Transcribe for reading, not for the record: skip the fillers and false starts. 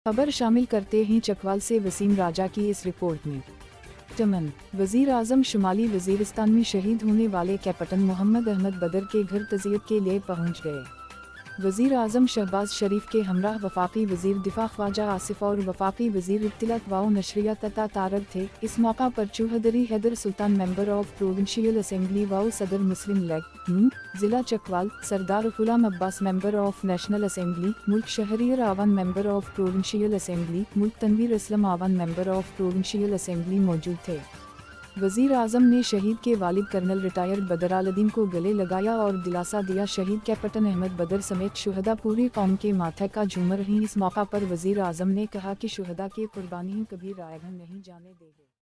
खबर शामिल करते हैं चकवाल से वसीम राजा की इस रिपोर्ट में। चमन वजीर आजम शुमाली वजीरिस्तान में शहीद होने वाले कैप्टन मोहम्मद अहमद बदर के घर तज़ियत के लिए पहुंच गए। वजीर आजम शहबाज शरीफ के हमराह वफाकी वजीर दिफा ख्वाजा आसिफ और वफाकी वजीर इत्तलात व नशरियात तथा तारक थे। इस मौका पर Chaudhary Haider Sultan member of provincial assembly व सदर मुस्लिम लीग जिला Chakwal, Sardar Ghulam Abbas member of national assembly मुल्क, Shahryar Awan member of provincial assembly मुल्क, Tanveer Aslam Awan member of provincial assembly मौजूद थे। वजीर आजम ने शहीद के वालिद कर्नल रिटायर्ड बदरालदीन को गले लगाया और दिलासा दिया। शहीद कैप्टन अहमद बदर समेत शुहदा पूरी कौम के माथे का झूमर हैं। इस मौका पर वजीर आजम ने कहा कि शुहदा की कुर्बानी कभी रायगन नहीं जाने देंगे।